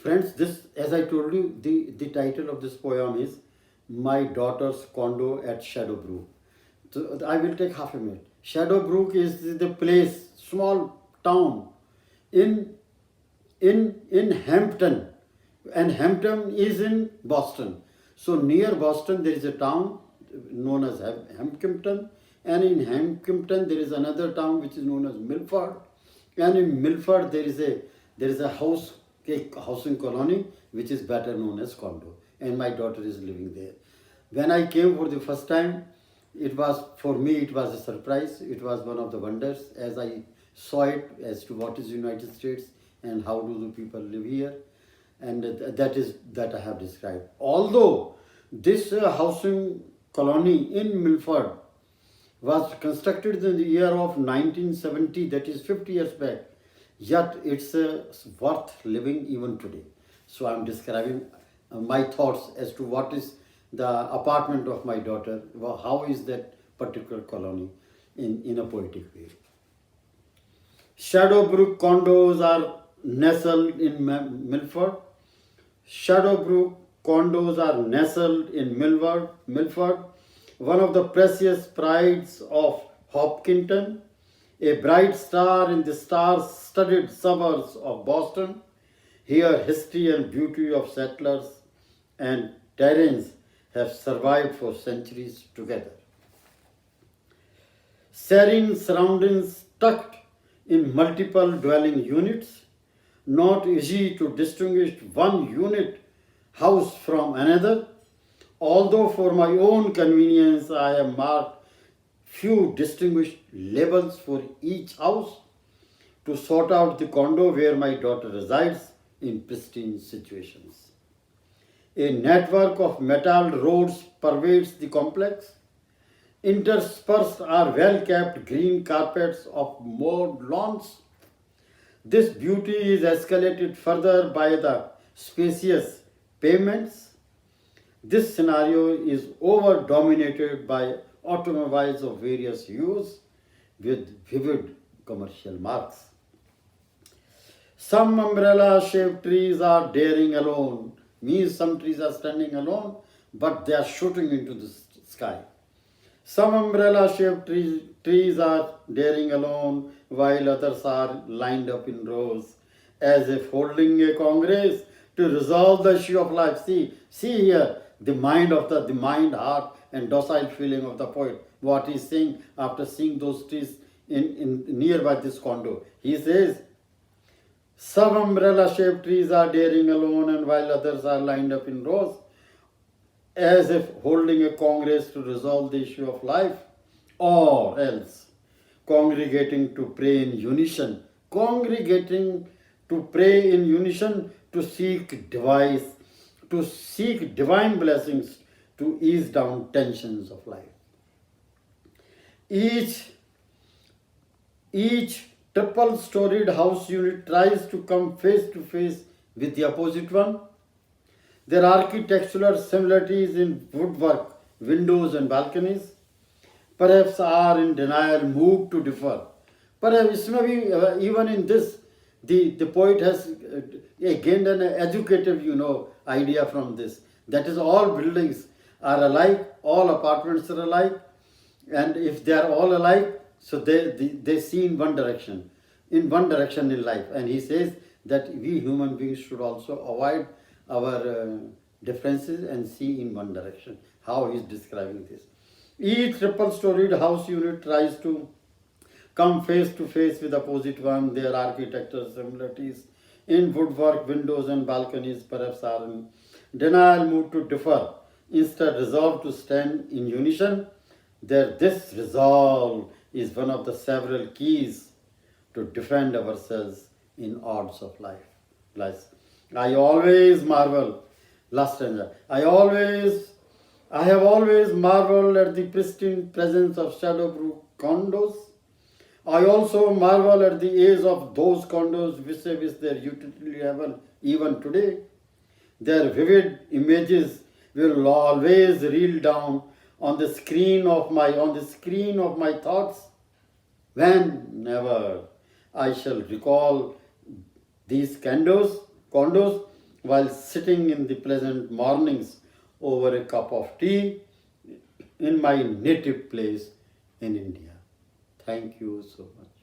Friends, this, as I told you, the title of this poem is My Daughter's Condo at Shadowbrook. So I will take half a minute. Shadowbrook is the place, small town in in Hampton, and Hampton is in Boston. So near Boston there is a town known as Hampton, and in Hampton there is another town which is known as Milford, and in Milford there is a housing colony which is better known as Condo, and my daughter is living there. When I came for the first time, it was, for me it was a surprise. It was one of the wonders as I saw it as to what is United States and how do the people live here, and that is that I have described. Although this housing colony in Milford was constructed in the year of 1970, that is 50 years back, yet it's worth living even today. So I'm describing my thoughts as to what is the apartment of my daughter, how is that particular colony in a poetic way. Shadowbrook condos are nestled in Milford. Shadowbrook condos are nestled in Milford, one of the precious prides of Hopkinton, a bright star in the star-studded suburbs of Boston. Here, history and beauty of settlers and terrains have survived for centuries together. Serene surroundings tucked in multiple dwelling units, not easy to distinguish one unit house from another. Although for my own convenience I have marked few distinguished labels for each house to sort out the condo where my daughter resides in pristine situations. A network of metalled roads pervades the complex. Interspersed are well kept green carpets of mowed lawns. This beauty is escalated further by the spacious pavements. This scenario is over dominated by automobiles of various hues with vivid commercial marks. Some umbrella shaped trees are daring alone, means some trees are standing alone, but they are shooting into the sky. Some umbrella shaped trees are daring alone, while others are lined up in rows, as if holding a congress to resolve the issue of life. See here the mind, heart, and docile feeling of the poet. What he's saying after seeing those trees in nearby this condo. He says, some umbrella shaped trees are daring alone, and while others are lined up in rows, as if holding a congress to resolve the issue of life, or else congregating to pray in unison, to seek divine blessings to ease down tensions of life. Each triple-storied house unit tries to come face to face with the opposite one. Their architectural similarities in woodwork, windows, and balconies perhaps are in denial, moved to differ. Perhaps maybe even in this, the poet has gained an educative, idea from this. That is, all buildings are alike, all apartments are alike, and if they are all alike, so they see in one direction in life. And he says that we human beings should also avoid our differences and see in one direction. How he is describing this. Each triple-storied house unit tries to come face to face with opposite one. Their architectural similarities in woodwork, windows, and balconies perhaps are in denial, moved to differ. Instead, resolved to stand in unison. This resolve is one of the several keys to defend ourselves in odds of life. I always marvel, last stanza, I have always marveled at the pristine presence of Shadowbrook condos. I also marvel at the age of those condos vis-a-vis their utility level even today. Their vivid images will always reel down on the screen of my thoughts. Whenever I shall recall these condos, while sitting in the pleasant mornings over a cup of tea in my native place in India. Thank you so much.